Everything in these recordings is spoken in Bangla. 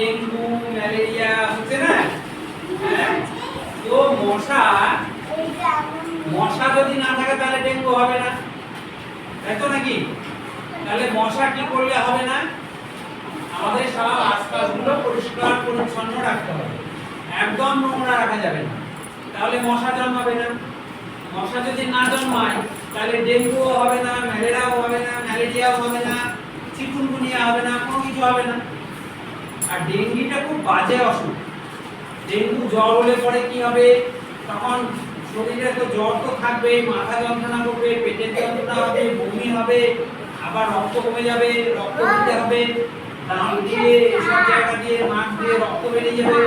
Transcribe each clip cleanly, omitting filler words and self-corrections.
ডেঙ্গু ম্যালেরিয়া হচ্ছে না। হ্যাঁ, তো মশা মশা যদি না থাকে তাহলে ডেঙ্গু হবে না, তাই তো নাকি? তাহলে মশা কি করলে হবে না? আমাদের সব আশপাশগুলো পরিষ্কার পরিচ্ছন্ন রাখতে হবে, একদম নোংরা রাখা যাবে না, তাহলে মশা জন্মাবে না। মশা যদি না জন্মায় তাহলে ডেঙ্গুও হবে না, ম্যালেরিয়াও হবে না, ম্যালেরিয়াও হবে না, চিকুনগুনিয়া হবে না, কোনো কিছু হবে না। আর ডেঙ্গুটা খুব বাজে অসুখ। ডেঙ্গু জ্বর হলে পরে কি হবে? তখন শরীরে তো জ্বর তো থাকবে, মাথা যন্ত্রণা করবে, পেটের যন্ত্রণা হবে, বমি হবে, আবার রক্ত কমে যাবে, রক্ত দিতে হবে, দাঁত দিয়ে সব জায়গা দিয়ে নাক দিয়ে রক্ত বেরিয়ে যাবে।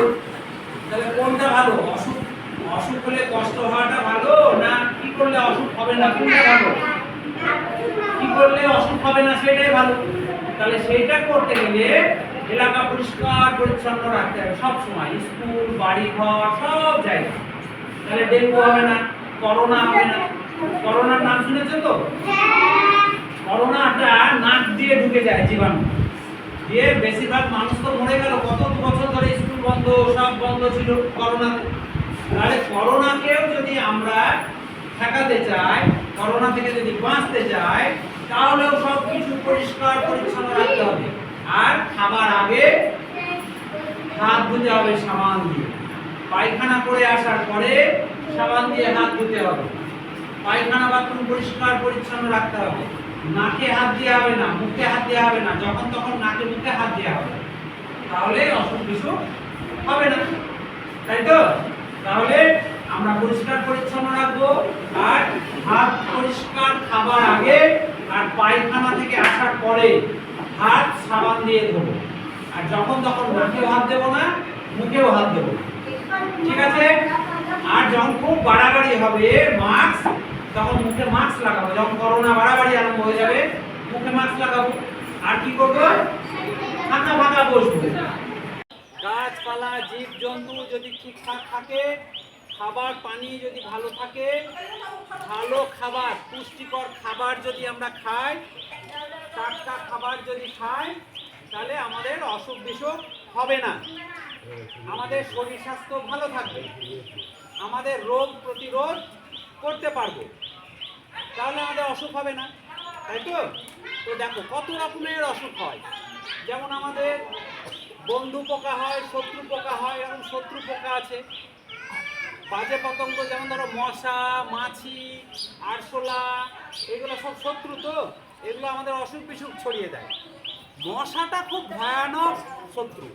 তাহলে কোনটা ভালো? অসুখ অসুখ হলে কষ্ট হওয়াটা ভালো, না কি করলে অসুখ হবে না কোনটা ভালো? কি করলে অসুখ হবে না সেটাই ভালো। তাহলে সেইটা করতে গেলে এলাকা পরিষ্কার পরিচ্ছন্ন রাখতে হবে সব সময়, স্কুল বাড়ি ঘর সব জায়গায়। তাহলে ডেঙ্গু হবে না, করোনা হবে না। করোনার নাম শুনেছো তো? করোনাটা নাক দিয়ে ঢুকে যায় জীবাণু দিয়ে, বেশিরভাগ মানুষ তো মরে গেল। কত বছর ধরে স্কুল বন্ধ, সব বন্ধ ছিল করোনাতে। তাহলে করোনাকেও যদি আমরা ঠেকাতে চাই, করোনা থেকে যদি বাঁচতে চাই, তাহলেও সব কিছু পরিষ্কার পরিচ্ছন্ন রাখতে হবে। আর খাবার আগে হাত ধুতে হবে সাবান দিয়ে, পায়খানা করে আসার পরে সাবান দিয়ে হাত ধুতে হবে, পায়খানা বাথরুম পরিষ্কার পরিচ্ছন্ন রাখতে হবে। নাকে হাত দেওয়া হবে না, মুখে হাত দেওয়া হবে না, যখন তখন নাকে মুখে হাত দেওয়া হবে, তাহলে অসুখ বিসুখ হবে না, তাই তো? তাহলে আমরা পরিষ্কার পরিচ্ছন্ন রাখবো, আর হাত পরিষ্কার খাবার আগে আর পায়খানা থেকে আসার পরে হাত সাবান দিয়ে ধোবো। আর যখন তখন নাকেও হাত দেবো না, মুখেও হাত দেবো, ঠিক আছে? আর যখন খুব বাড়াবাড়ি হবে মাস্ক, তখন মুখে মাস্ক লাগাবো। যখন করোনা বাড়াবাড়ি আরম্ভ হয়ে যাবে মুখে মাস্ক লাগাবো। আর কি করবো? ফাঁকা ফাঁকা বসবো। গাছপালা জীব জন্তু যদি ঠিকঠাক থাকে, খাবার পানি যদি ভালো থাকে, ভালো খাবার পুষ্টিকর খাবার যদি আমরা খাই, টাটকা খাবার যদি খাই, তাহলে আমাদের অসুখ বিসুখ হবে না, আমাদের শরীর স্বাস্থ্য ভালো থাকবে, আমাদের রোগ প্রতিরোধ করতে পারবো, তাহলে আমাদের অসুখ হবে না, তাই তো? তো দেখো কত রকমের অসুখ হয়। যেমন আমাদের বন্ধু পোকা হয়, শত্রু পোকা হয়। এরকম শত্রু পোকা আছে, বাজে পতঙ্গ, যেমন ধরো মশা, মাছি, আরশোলা, এগুলো সব শত্রু। তো এগুলো আমাদের অসুখ বিসুখ ছড়িয়ে দেয়। মশাটা খুব ভয়ানক শত্রু।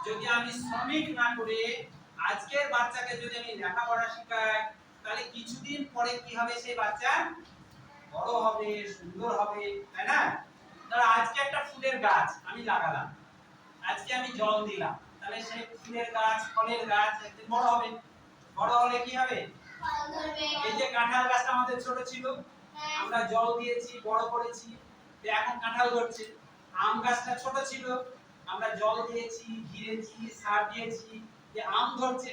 যদি আমি শ্রমিক না করে আজকের বাচ্চাকে যদি আমি লেখাপড়া শেখাই, তাহলে কিছুদিন পরে কি হবে? সেই বাচ্চা বড় হবে, সুন্দর হবে, তাই না? ধরো আজকে একটা ফুলের গাছ আমি লাগালাম, আজকে আমি জল দিলাম, তাহলে সেই ফুলের গাছ, ফলের গাছ একদিন বড় হবে। বড় হলে কি হবে? এই যে কাঁঠাল গাছটা আমাদের ছোট ছিল, আমরা জল দিয়েছি, বড় করেছি, এখন কাঁঠাল ধরছে। আম গাছটা ছোট ছিল, আমরা জল দিয়েছি, ঘিরেছি, সার দিয়েছি, যে আম ধরছে,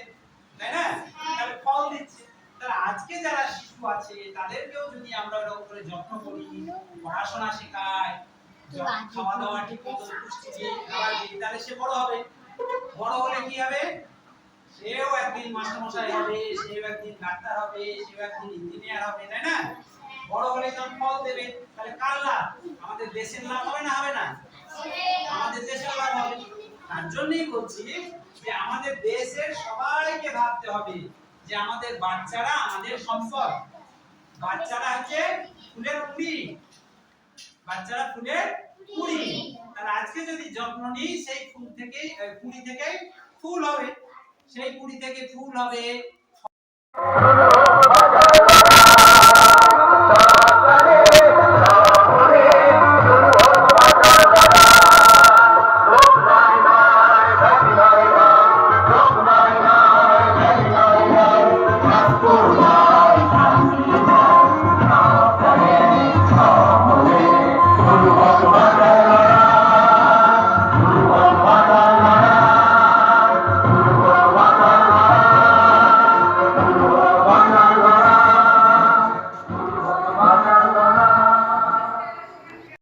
তাই না? তাহলে ফল দিচ্ছে। তাহলে আজকে যারা শিশু আছে তাদেরকেও যদি আমরা এরকম করে যত্ন করি, পড়াশোনা শেখাই, খাওয়া দাওয়া ঠিক মতো পুষ্টি দিয়ে খাবার দিই, তাহলে সে বড় হবে। বড় হলে কি হবে? সেও একদিন মাস্টারমশাই হবে, সেও একদিন ডাক্তার হবে, সেও একদিন ইঞ্জিনিয়ার হবে, তাই না? বড় হলে যখন ফল দেবে, তাহলে কার লাভ? আমাদের দেশের লাভ হবে না হবে না? আমাদের দেশের লাভ হবে। তার জন্যই বলছি যে আমাদের দেশের সবাইকে ভাবতে হবে যে আমাদের বাচ্চারা আমাদের সম্পদ। বাচ্চারা হচ্ছে ফুলের কুড়ি, বাচ্চারা ফুলের কুড়ি। আর আজকে যদি যত্ন নিই, সেই ফুল থেকে কুড়ি থেকে ফুল হবে, সেই কুড়ি থেকে ফুল হবে।